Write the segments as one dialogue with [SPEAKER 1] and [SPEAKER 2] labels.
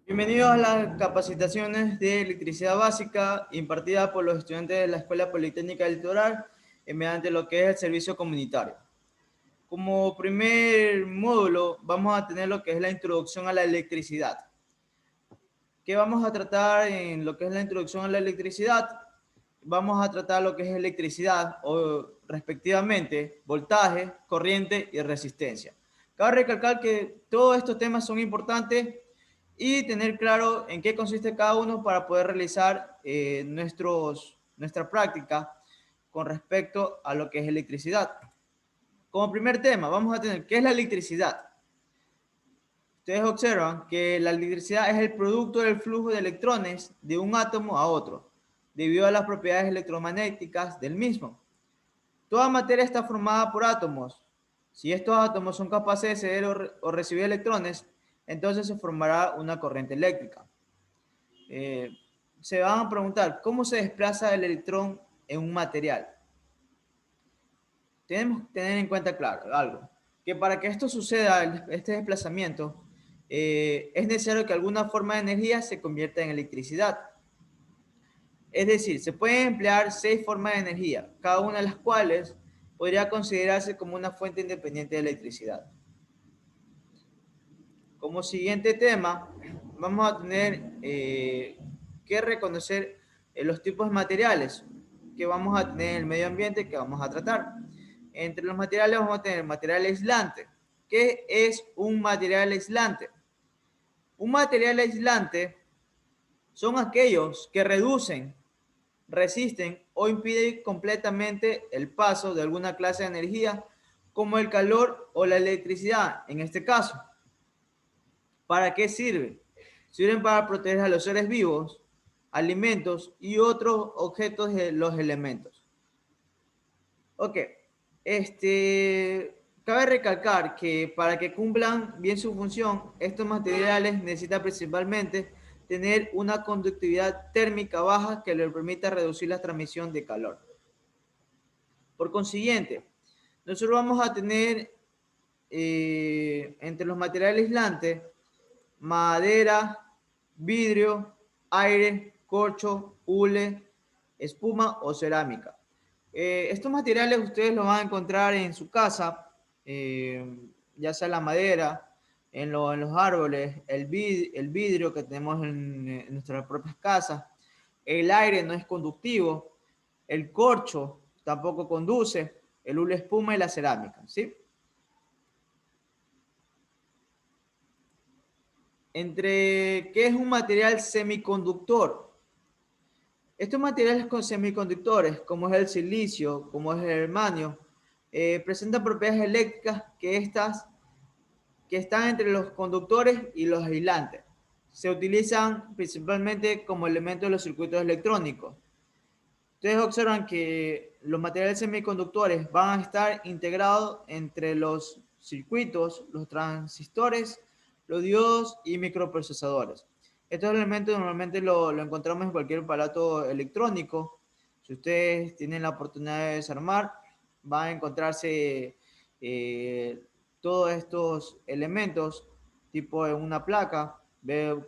[SPEAKER 1] Bienvenidos a las capacitaciones de electricidad básica impartida por los estudiantes de la Escuela Politécnica del Litoral mediante lo que es el servicio comunitario. Como primer módulo vamos a tener lo que es la introducción a la electricidad. ¿Qué vamos a tratar en lo que es la introducción a la electricidad? Vamos a tratar lo que es electricidad o respectivamente voltaje, corriente y resistencia. Cabe recalcar que todos estos temas son importantes y tener claro en qué consiste cada uno para poder realizar nuestra práctica con respecto a lo que es electricidad. Como primer tema vamos a tener ¿qué es la electricidad? Ustedes observan que la electricidad es el producto del flujo de electrones de un átomo a otro, debido a las propiedades electromagnéticas del mismo. Toda materia está formada por átomos. Si estos átomos son capaces de ceder o recibir electrones, entonces se formará una corriente eléctrica. Eh, Se van a preguntar, ¿cómo se desplaza el electrón en un material? Tenemos que tener en cuenta, claro, algo, que para que esto suceda, este desplazamiento, es necesario que alguna forma de energía se convierta en electricidad. Es decir, se pueden emplear 6 formas de energía, cada una de las cuales podría considerarse como una fuente independiente de electricidad. Como siguiente tema, vamos a tener que reconocer los tipos de materiales que vamos a tener en el medio ambiente que vamos a tratar. Entre los materiales vamos a tener material aislante. ¿Qué es un material aislante? Un material aislante son aquellos que reducen, resisten o impiden completamente el paso de alguna clase de energía, como el calor o la electricidad en este caso. ¿Para qué sirven? Sirven para proteger a los seres vivos, alimentos y otros objetos de los elementos. Ok, cabe recalcar que para que cumplan bien su función, estos materiales necesitan principalmente tener una conductividad térmica baja que les permita reducir la transmisión de calor. Por consiguiente, nosotros vamos a tener entre los materiales aislantes madera, vidrio, aire, corcho, hule, espuma o cerámica. Estos materiales ustedes los van a encontrar en su casa, ya sea la madera, en los árboles, el vidrio que tenemos en nuestras propias casas, el aire no es conductivo, el corcho tampoco conduce, el hule espuma y la cerámica, ¿sí? ¿Qué es un material semiconductor? Estos materiales con semiconductores, como es el silicio, como es el germanio, presentan propiedades eléctricas que están entre los conductores y los aislantes. Se utilizan principalmente como elementos de los circuitos electrónicos. Ustedes observan que los materiales semiconductores van a estar integrados entre los circuitos, los transistores, los diodos y microprocesadores. Estos elementos normalmente lo encontramos en cualquier aparato electrónico. Si ustedes tienen la oportunidad de desarmar, van a encontrarse todos estos elementos, tipo en una placa.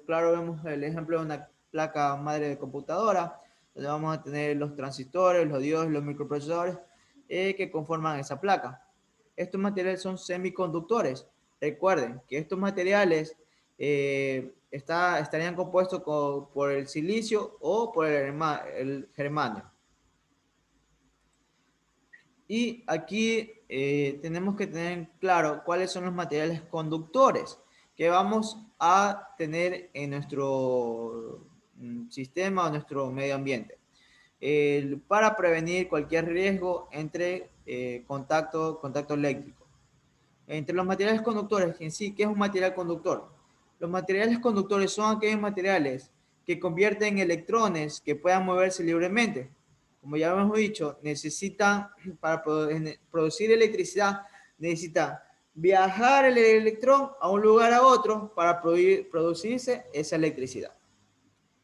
[SPEAKER 1] Claro, vemos el ejemplo de una placa madre de computadora, donde vamos a tener los transistores, los diodos y los microprocesadores que conforman esa placa. Estos materiales son semiconductores. Recuerden que estos materiales estarían compuestos por el silicio o por el germanio. Y aquí tenemos que tener claro cuáles son los materiales conductores que vamos a tener en nuestro sistema o nuestro medio ambiente para prevenir cualquier riesgo entre contacto eléctrico. Entre los materiales conductores en sí, ¿qué es un material conductor? Los materiales conductores son aquellos materiales que convierten electrones que puedan moverse libremente. Como ya hemos dicho, para producir electricidad, necesita viajar el electrón a un lugar a otro para producirse esa electricidad.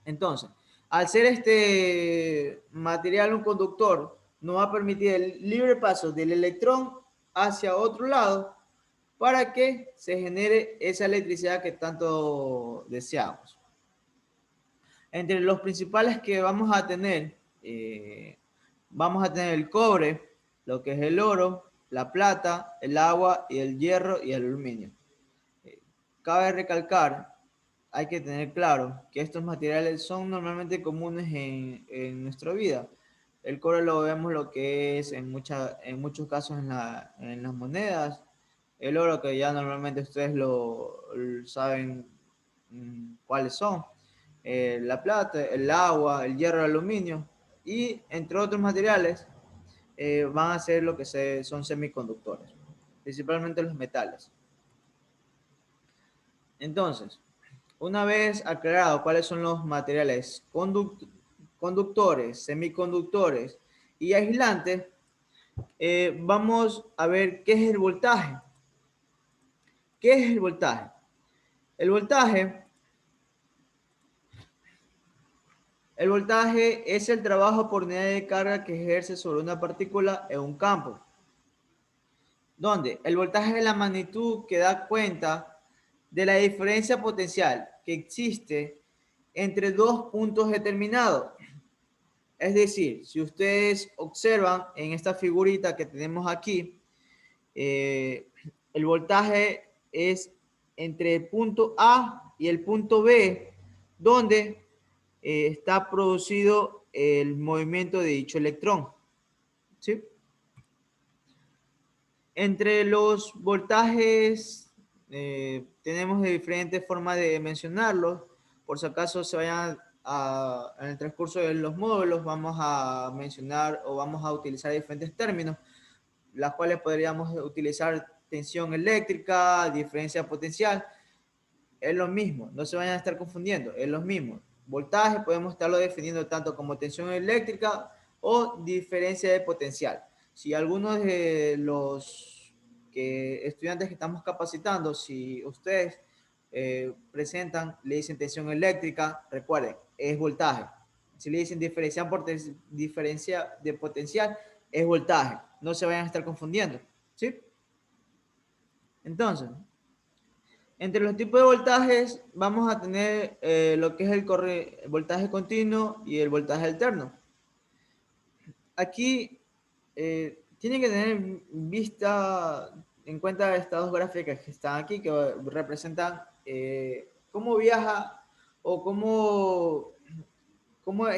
[SPEAKER 1] Entonces, al ser este material un conductor, no va a permitir el libre paso del electrón hacia otro lado para que se genere esa electricidad que tanto deseamos. Entre los principales que vamos a tener el cobre, lo que es el oro, la plata, el agua y el hierro y el aluminio. Cabe recalcar, hay que tener claro que estos materiales son normalmente comunes en nuestra vida. El cobre lo vemos lo que es en muchos casos en las monedas. El oro que ya normalmente ustedes lo saben cuáles son. La plata, el agua, el hierro, el aluminio y entre otros materiales van a ser lo que son semiconductores, principalmente los metales. Entonces, una vez aclarado cuáles son los materiales conductores, semiconductores y aislantes, vamos a ver qué es el voltaje. ¿Qué es el voltaje? El voltaje es el trabajo por unidad de carga que ejerce sobre una partícula en un campo, donde el voltaje es la magnitud que da cuenta de la diferencia potencial que existe entre dos puntos determinados. Es decir, si ustedes observan en esta figurita que tenemos aquí, el voltaje es entre el punto A y el punto B, donde está producido el movimiento de dicho electrón. ¿Sí? Entre los voltajes tenemos de diferentes formas de mencionarlos. Por si acaso se vayan en el transcurso de los módulos, vamos a mencionar o vamos a utilizar diferentes términos, las cuales podríamos utilizar tensión eléctrica, diferencia potencial. Es lo mismo, no se vayan a estar confundiendo, es lo mismo. Voltaje podemos estarlo definiendo tanto como tensión eléctrica o diferencia de potencial. Si algunos de los estudiantes que estamos capacitando, si ustedes presentan, le dicen tensión eléctrica, recuerden, es voltaje. Si le dicen diferencia de potencial, es voltaje. No se vayan a estar confundiendo, ¿sí? Entonces, entre los tipos de voltajes vamos a tener lo que es el voltaje continuo y el voltaje alterno. Aquí tienen que tener en cuenta estas dos gráficas que están aquí, que representan cómo viaja o cómo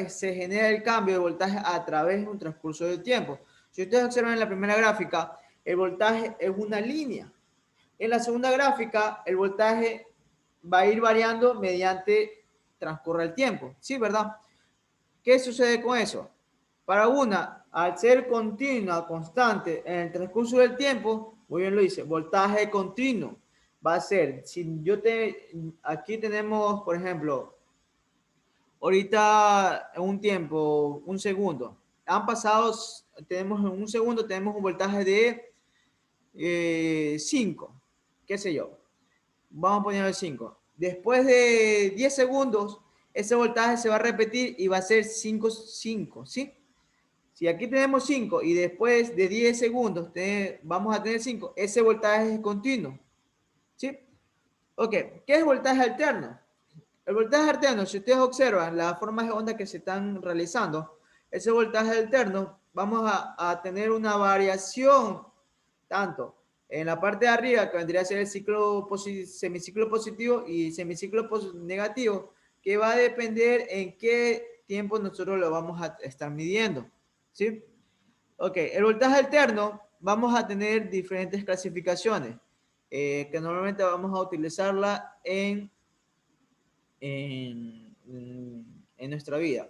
[SPEAKER 1] se genera el cambio de voltaje a través de un transcurso de tiempo. Si ustedes observan en la primera gráfica, el voltaje es una línea. En la segunda gráfica, el voltaje va a ir variando mediante transcurre el tiempo. ¿Sí, verdad? ¿Qué sucede con eso? Para una, al ser continua, constante en el transcurso del tiempo, muy bien lo dice, voltaje continuo. Va a ser, aquí tenemos, por ejemplo, ahorita un tiempo, un segundo. Han pasado, tenemos en un segundo, tenemos un voltaje de 5, qué sé yo. Vamos a poner el 5. Después de 10 segundos, ese voltaje se va a repetir y va a ser 5, 5, ¿sí? Si aquí tenemos 5 y después de 10 segundos vamos a tener 5, ese voltaje es continuo, ¿sí? Ok, ¿qué es voltaje alterno? El voltaje alterno, si ustedes observan las formas de onda que se están realizando, ese voltaje alterno, vamos a tener una variación tanto en la parte de arriba, que vendría a ser el semiciclo positivo y semiciclo negativo, que va a depender en qué tiempo nosotros lo vamos a estar midiendo. ¿Sí? Ok, el voltaje alterno, vamos a tener diferentes clasificaciones, que normalmente vamos a utilizarla en nuestra vida.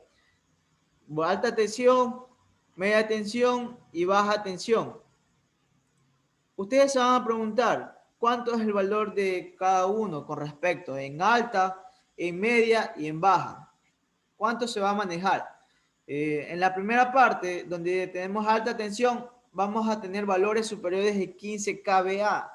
[SPEAKER 1] Alta tensión, media tensión y baja tensión. Ustedes se van a preguntar cuánto es el valor de cada uno con respecto en alta, en media y en baja. ¿Cuánto se va a manejar? En la primera parte, donde tenemos alta tensión, vamos a tener valores superiores de 15 kVA,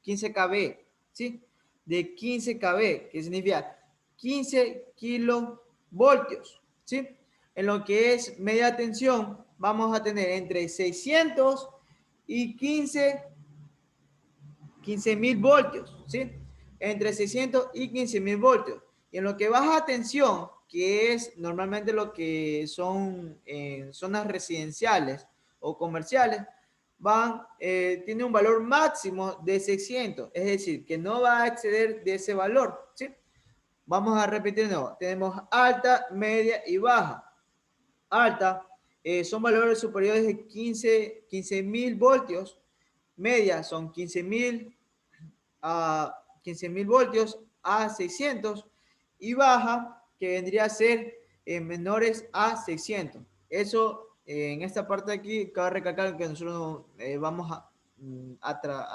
[SPEAKER 1] 15 kV, ¿sí? De 15 kV, que significa 15 kilovoltios, ¿sí? En lo que es media tensión, vamos a tener entre 600 y 15.000 voltios, ¿sí? Entre 600 y 15.000 voltios. Y en lo que baja tensión, que es normalmente lo que son zonas residenciales o comerciales, tiene un valor máximo de 600, es decir, que no va a exceder de ese valor, ¿sí? Vamos a repetir de nuevo. Tenemos alta, media y baja. Alta son valores superiores de 15.000 voltios. Media son 15.000 a 15.000 voltios a 600. Y baja, que vendría a ser menores a 600. Eso, en esta parte de aquí, cabe recalcar que nosotros vamos a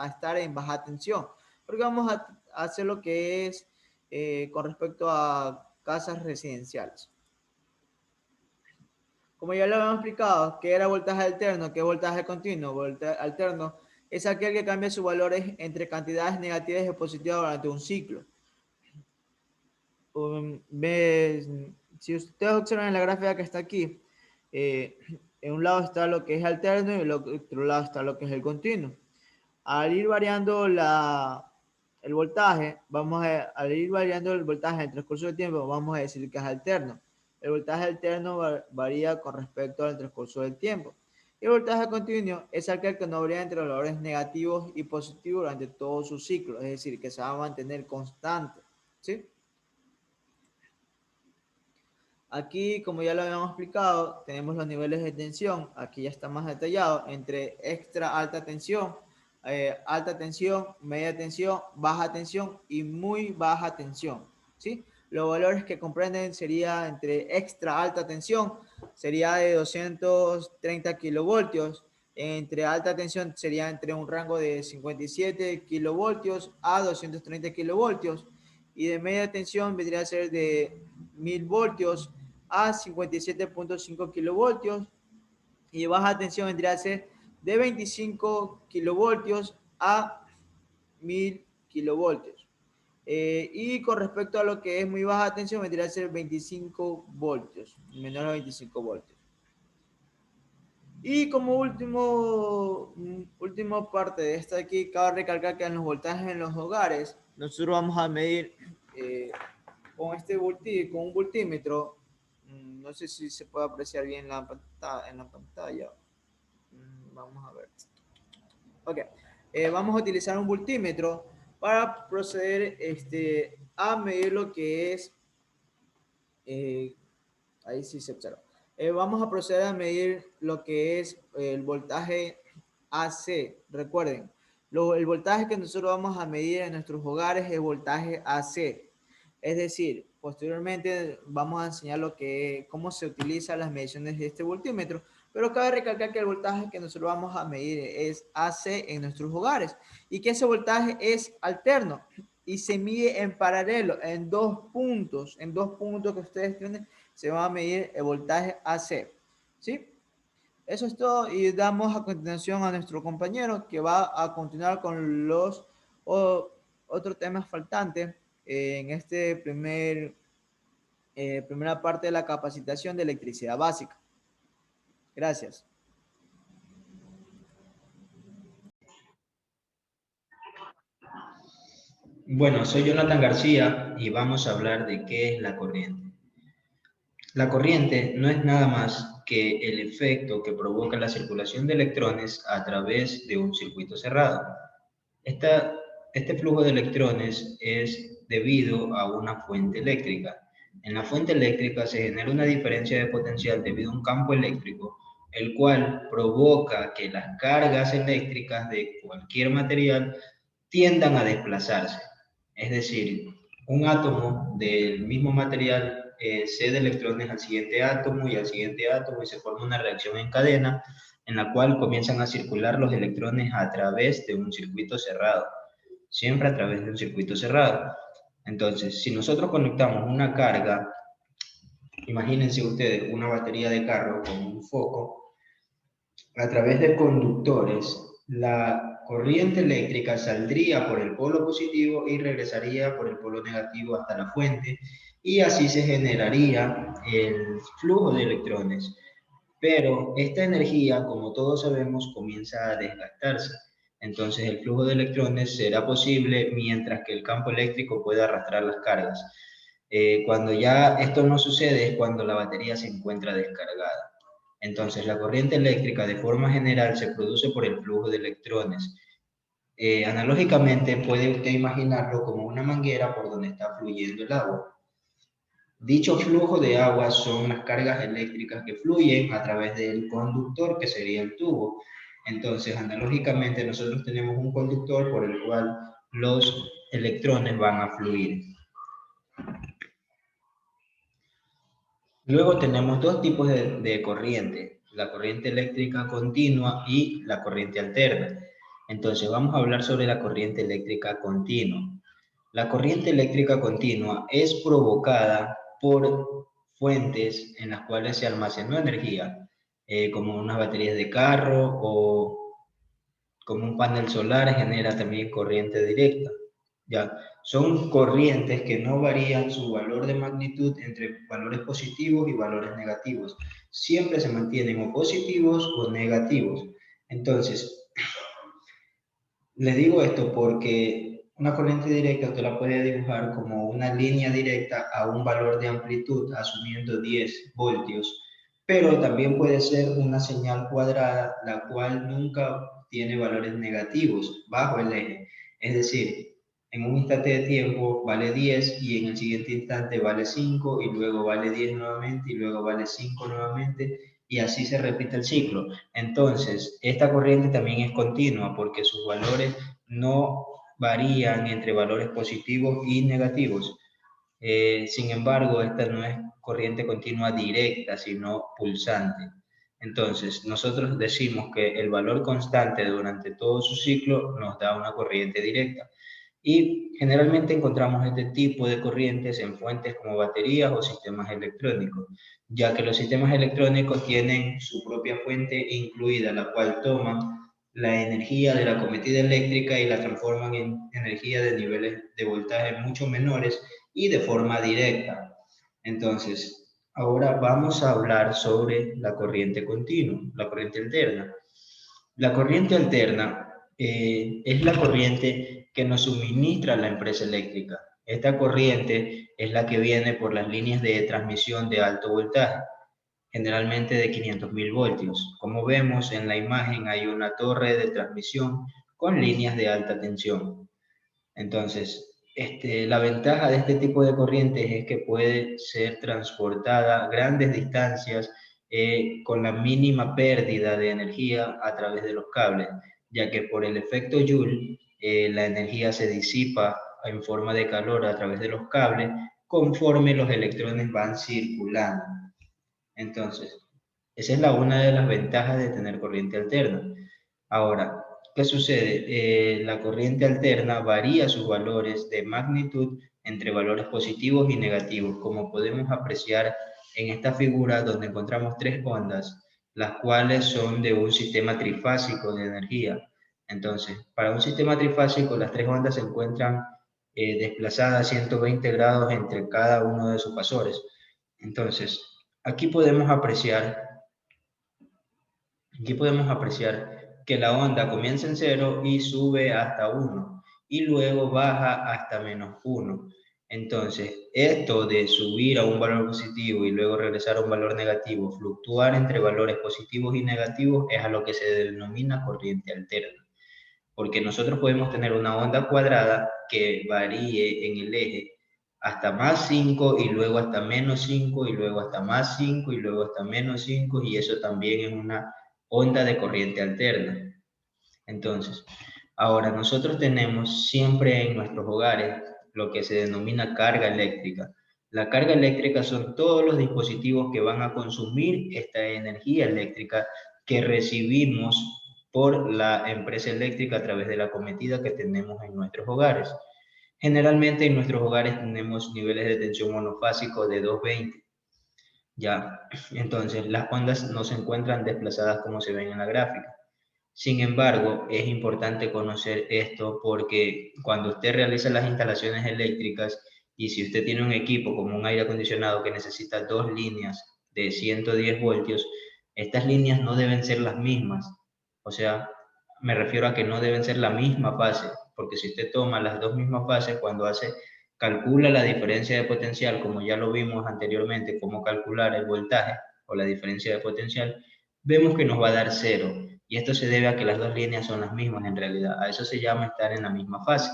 [SPEAKER 1] estar en baja tensión. Porque vamos a hacer lo que es con respecto a casas residenciales. Como ya lo habíamos explicado, ¿qué era voltaje alterno? ¿Qué es voltaje continuo? Voltaje alterno es aquel que cambia sus valores entre cantidades negativas y positivas durante un ciclo. Si ustedes observan en la gráfica que está aquí, en un lado está lo que es alterno y en el otro lado está lo que es el continuo. Al ir variando el voltaje, al ir variando el voltaje en el transcurso del tiempo, vamos a decir que es alterno. El voltaje alterno varía con respecto al transcurso del tiempo. Y el voltaje continuo es aquel que no varía entre los valores negativos y positivos durante todo su ciclo, es decir, que se va a mantener constante, ¿sí? Aquí, como ya lo habíamos explicado, tenemos los niveles de tensión. Aquí ya está más detallado entre extra alta tensión, media tensión, baja tensión y muy baja tensión, ¿sí? Los valores que comprenden sería entre extra alta tensión, sería de 230 kilovoltios. Entre alta tensión sería entre un rango de 57 kilovoltios a 230 kilovoltios. Y de media tensión vendría a ser de 1000 voltios a 57.5 kilovoltios, y de baja tensión vendría a ser de 25 kilovoltios a 1000 kilovoltios. Y con respecto a lo que es muy baja tensión vendría a ser 25 voltios, menor a 25 voltios. Y como último parte de esta aquí, cabe recalcar que en los voltajes en los hogares, nosotros vamos a medir con un voltímetro. No sé si se puede apreciar bien en la pantalla. Vamos a ver. Ok. Vamos a utilizar un voltímetro para proceder a medir lo que es. Ahí sí se observa. Vamos a proceder a medir lo que es el voltaje AC. Recuerden, el voltaje que nosotros vamos a medir en nuestros hogares es el voltaje AC. Es decir, posteriormente vamos a enseñar cómo se utilizan las mediciones de este voltímetro, pero cabe recalcar que el voltaje que nosotros vamos a medir es AC en nuestros hogares y que ese voltaje es alterno y se mide en paralelo en dos puntos que ustedes tienen, se va a medir el voltaje AC, ¿sí? Eso es todo y damos a continuación a nuestro compañero que va a continuar con los otros temas faltantes en este primera parte de la capacitación de electricidad básica. Gracias.
[SPEAKER 2] Bueno, soy Jonathan García y vamos a hablar de qué es la corriente. La corriente no es nada más que el efecto que provoca la circulación de electrones a través de un circuito cerrado. Este flujo de electrones es debido a una fuente eléctrica. En la fuente eléctrica se genera una diferencia de potencial debido a un campo eléctrico, el cual provoca que las cargas eléctricas de cualquier material tiendan a desplazarse. Es decir, un átomo del mismo material cede electrones al siguiente átomo y al siguiente átomo y se forma una reacción en cadena en la cual comienzan a circular los electrones a través de un circuito cerrado, siempre a través de un circuito cerrado. Entonces, si nosotros conectamos una carga, imagínense ustedes una batería de carro con un foco, a través de conductores, la corriente eléctrica saldría por el polo positivo y regresaría por el polo negativo hasta la fuente, y así se generaría el flujo de electrones. Pero esta energía, como todos sabemos, comienza a desgastarse. Entonces el flujo de electrones será posible mientras que el campo eléctrico pueda arrastrar las cargas. Cuando ya esto no sucede es cuando la batería se encuentra descargada. Entonces, la corriente eléctrica de forma general se produce por el flujo de electrones. Analógicamente puede usted imaginarlo como una manguera por donde está fluyendo el agua. Dicho flujo de agua son las cargas eléctricas que fluyen a través del conductor, que sería el tubo. Entonces, analógicamente nosotros tenemos un conductor por el cual los electrones van a fluir. Luego tenemos dos tipos de corriente, la corriente eléctrica continua y la corriente alterna. Entonces vamos a hablar sobre la corriente eléctrica continua. La corriente eléctrica continua es provocada por fuentes en las cuales se almacenó energía, como unas baterías de carro o como un panel solar genera también corriente directa. Ya, son corrientes que no varían su valor de magnitud entre valores positivos y valores negativos. Siempre se mantienen o positivos o negativos. Entonces, les digo esto porque una corriente directa usted la puede dibujar como una línea directa a un valor de amplitud, asumiendo 10 voltios, pero también puede ser una señal cuadrada, la cual nunca tiene valores negativos bajo el eje. Es decir, en un instante de tiempo vale 10 y en el siguiente instante vale 5 y luego vale 10 nuevamente y luego vale 5 nuevamente y así se repite el ciclo. Entonces, esta corriente también es continua porque sus valores no varían entre valores positivos y negativos. Sin embargo, esta no es corriente continua directa, sino pulsante. Entonces, nosotros decimos que el valor constante durante todo su ciclo nos da una corriente directa. Y generalmente encontramos este tipo de corrientes en fuentes como baterías o sistemas electrónicos, ya que los sistemas electrónicos tienen su propia fuente incluida, la cual toman la energía de la acometida eléctrica y la transforman en energía de niveles de voltaje mucho menores y de forma directa. Entonces, ahora vamos a hablar sobre la corriente continua, la corriente alterna. La corriente alterna es la corriente que nos suministra la empresa eléctrica. Esta corriente es la que viene por las líneas de transmisión de alto voltaje, generalmente de 500.000 voltios. Como vemos en la imagen hay una torre de transmisión con líneas de alta tensión. Entonces, la ventaja de este tipo de corrientes es que puede ser transportada grandes distancias con la mínima pérdida de energía a través de los cables, ya que por el efecto Joule la energía se disipa en forma de calor a través de los cables conforme los electrones van circulando. Entonces, esa es una de las ventajas de tener corriente alterna. Ahora, ¿qué sucede? La corriente alterna varía sus valores de magnitud entre valores positivos y negativos, como podemos apreciar en esta figura donde encontramos tres ondas, las cuales son de un sistema trifásico de energía. Entonces, para un sistema trifásico, las tres ondas se encuentran desplazadas a 120 grados entre cada uno de sus pasores. Entonces, aquí podemos apreciar que la onda comienza en 0 y sube hasta 1 y luego baja hasta -1. Entonces, esto de subir a un valor positivo y luego regresar a un valor negativo, fluctuar entre valores positivos y negativos, es a lo que se denomina corriente alterna. Porque nosotros podemos tener una onda cuadrada que varíe en el eje hasta +5 y luego hasta -5 y luego hasta +5 y luego hasta -5 y eso también es una onda de corriente alterna. Entonces, ahora nosotros tenemos siempre en nuestros hogares lo que se denomina carga eléctrica. La carga eléctrica son todos los dispositivos que van a consumir esta energía eléctrica que recibimos por la empresa eléctrica a través de la acometida que tenemos en nuestros hogares. Generalmente en nuestros hogares tenemos niveles de tensión monofásico de 220. Ya, entonces las ondas no se encuentran desplazadas como se ven en la gráfica. Sin embargo, es importante conocer esto porque cuando usted realiza las instalaciones eléctricas y si usted tiene un equipo como un aire acondicionado que necesita dos líneas de 110 voltios, estas líneas no deben ser las mismas. O sea, me refiero a que no deben ser la misma fase, porque si usted toma las dos mismas fases, cuando hace calcula la diferencia de potencial, como ya lo vimos anteriormente, cómo calcular el voltaje o la diferencia de potencial, vemos que nos va a dar 0. Y esto se debe a que las dos líneas son las mismas en realidad. A eso se llama estar en la misma fase.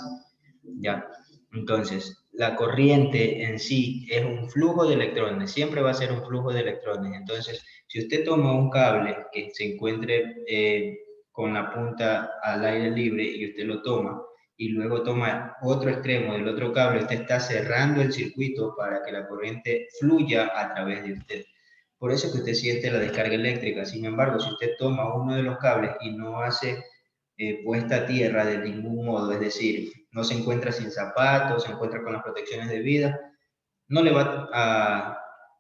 [SPEAKER 2] ¿Ya? Entonces, la corriente en sí es un flujo de electrones, siempre va a ser un flujo de electrones. Entonces, si usted toma un cable que se encuentre con la punta al aire libre y usted lo toma, y luego toma otro extremo del otro cable, usted está cerrando el circuito para que la corriente fluya a través de usted. Por eso que usted siente la descarga eléctrica. Sin embargo, si usted toma uno de los cables y no hace puesta a tierra de ningún modo, es decir, no se encuentra sin zapatos, se encuentra con las protecciones de vida, no le va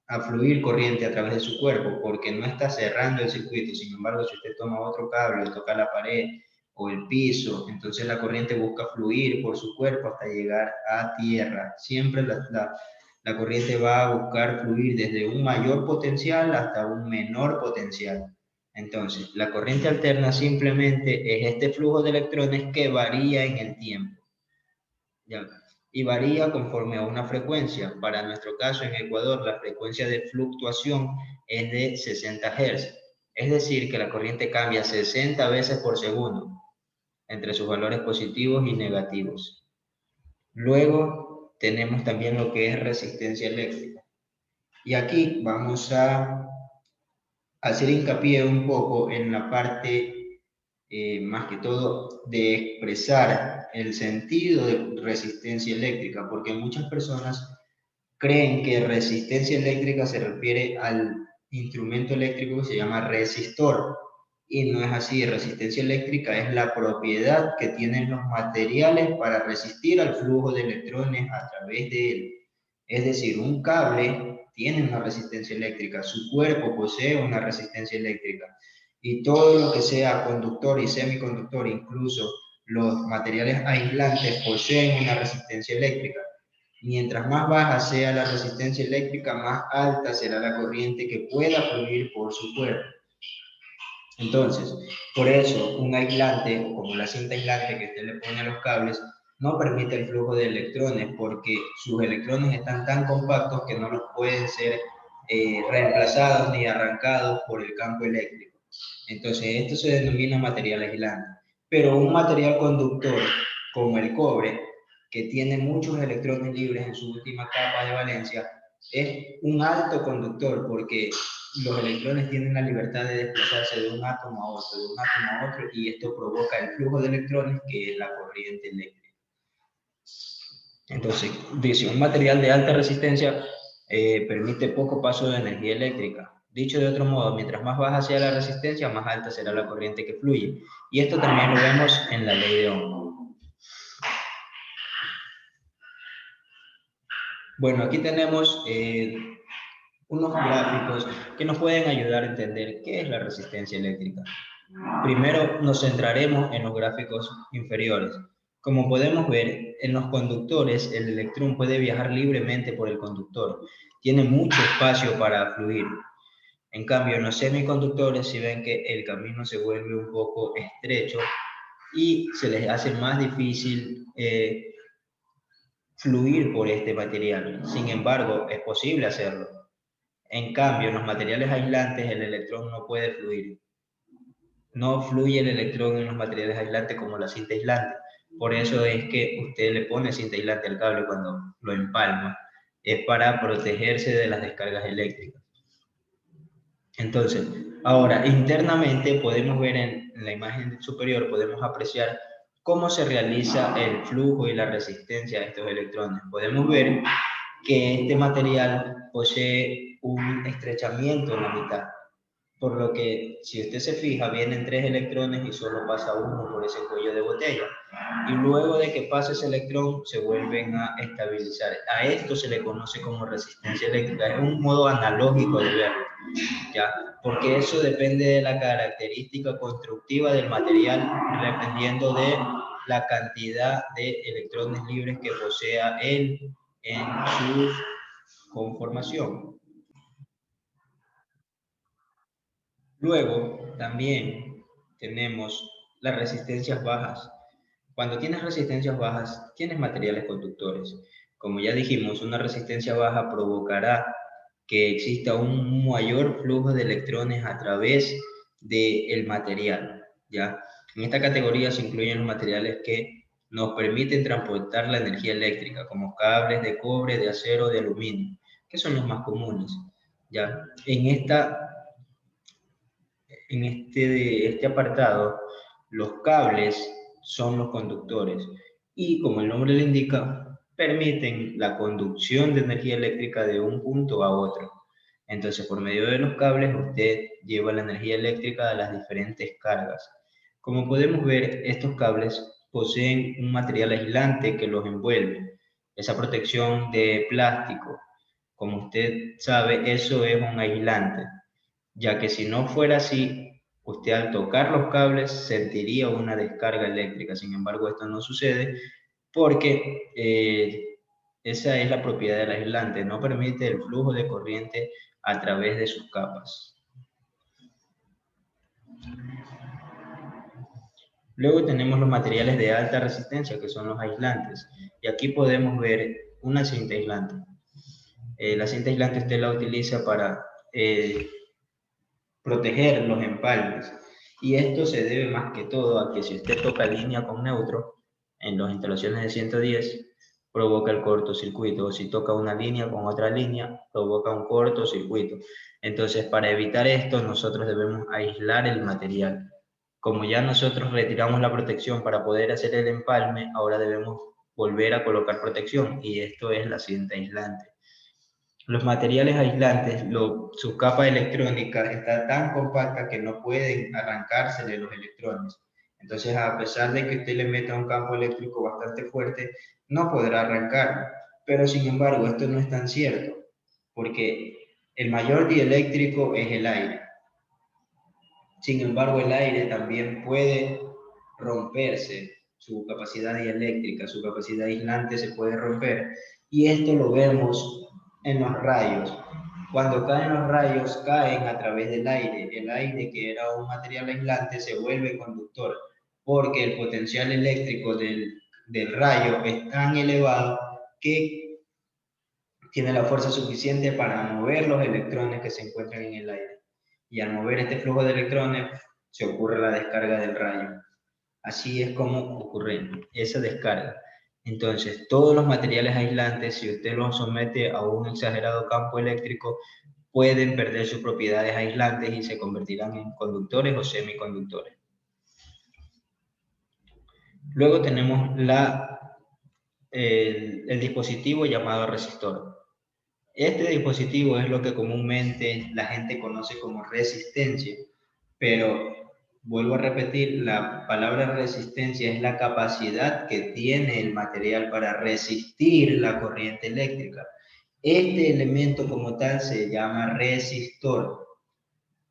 [SPEAKER 2] a fluir corriente a través de su cuerpo porque no está cerrando el circuito. Sin embargo, si usted toma otro cable o toca la pared o el piso, entonces la corriente busca fluir por su cuerpo hasta llegar a tierra. Siempre la corriente va a buscar fluir desde un mayor potencial hasta un menor potencial. Entonces, la corriente alterna simplemente es este flujo de electrones que varía en el tiempo, ¿ya? Y varía conforme a una frecuencia. Para nuestro caso en Ecuador, la frecuencia de fluctuación es de 60 Hz. Es decir, que la corriente cambia 60 veces por segundo entre sus valores positivos y negativos. Luego tenemos también lo que es resistencia eléctrica. Y aquí vamos a hacer hincapié un poco en la parte, más que todo, de expresar el sentido de resistencia eléctrica, porque muchas personas creen que resistencia eléctrica se refiere al instrumento eléctrico que se llama resistor, y no es así. Resistencia eléctrica es la propiedad que tienen los materiales para resistir al flujo de electrones a través de él. Es decir, un cable tiene una resistencia eléctrica, su cuerpo posee una resistencia eléctrica, y todo lo que sea conductor y semiconductor, incluso los materiales aislantes, poseen una resistencia eléctrica. Mientras más baja sea la resistencia eléctrica, más alta será la corriente que pueda fluir por su cuerpo. Entonces, por eso, un aislante, como la cinta aislante que usted le pone a los cables, no permite el flujo de electrones porque sus electrones están tan compactos que no los pueden ser reemplazados ni arrancados por el campo eléctrico. Entonces, esto se denomina material aislante. Pero un material conductor, como el cobre, que tiene muchos electrones libres en su última capa de valencia, es un alto conductor porque los electrones tienen la libertad de desplazarse de un átomo a otro, de un átomo a otro, y esto provoca el flujo de electrones, que es la corriente eléctrica. Entonces, dice, un material de alta resistencia permite poco paso de energía eléctrica. Dicho de otro modo, mientras más baja sea la resistencia, más alta será la corriente que fluye. Y esto también lo vemos en la ley de Ohm. Bueno, aquí tenemos unos gráficos que nos pueden ayudar a entender qué es la resistencia eléctrica. Primero nos centraremos en los gráficos inferiores. Como podemos ver, en los conductores el electrón puede viajar libremente por el conductor. Tiene mucho espacio para fluir. En cambio, en los semiconductores, si ven que el camino se vuelve un poco estrecho y se les hace más difícil fluir por este material. Sin embargo, es posible hacerlo. En cambio, en los materiales aislantes el electrón no puede fluir. No fluye el electrón en los materiales aislantes como la cinta aislante. Por eso es que usted le pone cinta aislante al cable cuando lo empalma. Es para protegerse de las descargas eléctricas. Entonces, ahora internamente podemos ver en la imagen superior, podemos apreciar cómo se realiza el flujo y la resistencia de estos electrones. Podemos ver que este material posee un estrechamiento en la mitad, por lo que si usted se fija, vienen 3 electrones y solo pasa uno por ese cuello de botella. Y luego de que pase ese electrón, se vuelven a estabilizar. A esto se le conoce como resistencia eléctrica. Es un modo analógico de verlo, ¿ya? Porque eso depende de la característica constructiva del material, dependiendo de la cantidad de electrones libres que posea él en su conformación. Luego, también tenemos las resistencias bajas. Cuando tienes resistencias bajas, tienes materiales conductores. Como ya dijimos, una resistencia baja provocará que exista un mayor flujo de electrones a través del material, ¿ya? En esta categoría se incluyen los materiales que nos permiten transportar la energía eléctrica, como cables de cobre, de acero, de aluminio, que son los más comunes, ¿ya? En este apartado, los cables son los conductores y, como el nombre le indica, permiten la conducción de energía eléctrica de un punto a otro. Entonces, por medio de los cables, usted lleva la energía eléctrica a las diferentes cargas. Como podemos ver, estos cables poseen un material aislante que los envuelve. Esa protección de plástico, como usted sabe, eso es un aislante, ya que si no fuera así, usted al tocar los cables sentiría una descarga eléctrica. Sin embargo, esto no sucede porque esa es la propiedad del aislante, no permite el flujo de corriente a través de sus capas. Luego tenemos los materiales de alta resistencia, que son los aislantes, y aquí podemos ver una cinta aislante. La cinta aislante usted la utiliza para proteger los empalmes, y esto se debe más que todo a que si usted toca línea con neutro en las instalaciones de 110, provoca el cortocircuito, o si toca una línea con otra línea, provoca un cortocircuito. Entonces, para evitar esto, nosotros debemos aislar el material. Como ya nosotros retiramos la protección para poder hacer el empalme, ahora debemos volver a colocar protección, y esto es la cinta aislante. Los materiales aislantes, su capa electrónica está tan compacta que no pueden arrancársele los electrones. Entonces, a pesar de que usted le meta un campo eléctrico bastante fuerte, no podrá arrancarlo. Pero, sin embargo, esto no es tan cierto, porque el mayor dieléctrico es el aire. Sin embargo, el aire también puede romperse, su capacidad dieléctrica, su capacidad aislante se puede romper, y esto lo vemos en los rayos. Cuando caen los rayos, caen a través del aire. El aire, que era un material aislante, se vuelve conductor, porque el potencial eléctrico del rayo es tan elevado que tiene la fuerza suficiente para mover los electrones que se encuentran en el aire. Y al mover este flujo de electrones, se ocurre la descarga del rayo. Así es como ocurre esa descarga. Entonces, todos los materiales aislantes, si usted los somete a un exagerado campo eléctrico, pueden perder sus propiedades aislantes y se convertirán en conductores o semiconductores. Luego tenemos el dispositivo llamado resistor. Este dispositivo es lo que comúnmente la gente conoce como resistencia, pero vuelvo a repetir, la palabra resistencia es la capacidad que tiene el material para resistir la corriente eléctrica. Este elemento como tal se llama resistor,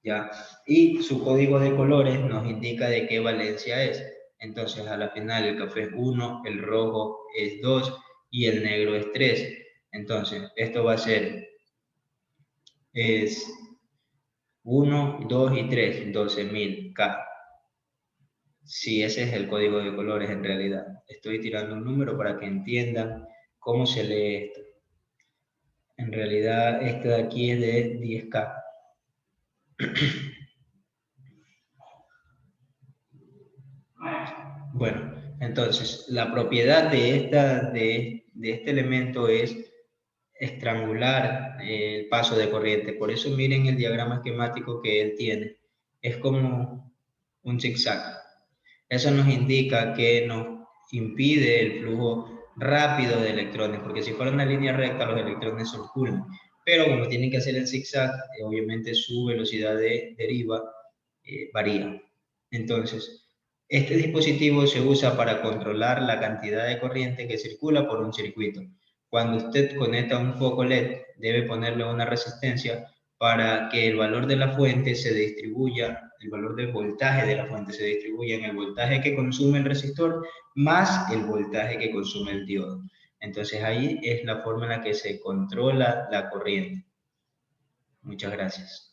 [SPEAKER 2] ¿ya? Y su código de colores nos indica de qué valencia es. Entonces, a la final el café es 1, el rojo es 2 y el negro es 3. Entonces, esto va a ser 1, 2 y 3, 12.000 K. Si ese es el código de colores en realidad. Estoy tirando un número para que entiendan cómo se lee esto. En realidad, este de aquí es de 10K. Bueno, entonces, la propiedad de este elemento es estrangular el paso de corriente. Por eso miren el diagrama esquemático que él tiene. Es como un zigzag. Eso nos indica que nos impide el flujo rápido de electrones, porque si fuera una línea recta los electrones circulan. Pero como tienen que hacer el zigzag, obviamente su velocidad de deriva varía. Entonces, este dispositivo se usa para controlar la cantidad de corriente que circula por un circuito. Cuando usted conecta un foco LED, debe ponerle una resistencia para que el valor de la fuente se distribuya, el valor del voltaje de la fuente se distribuya en el voltaje que consume el resistor más el voltaje que consume el diodo. Entonces ahí es la forma en la que se controla la corriente. Muchas gracias.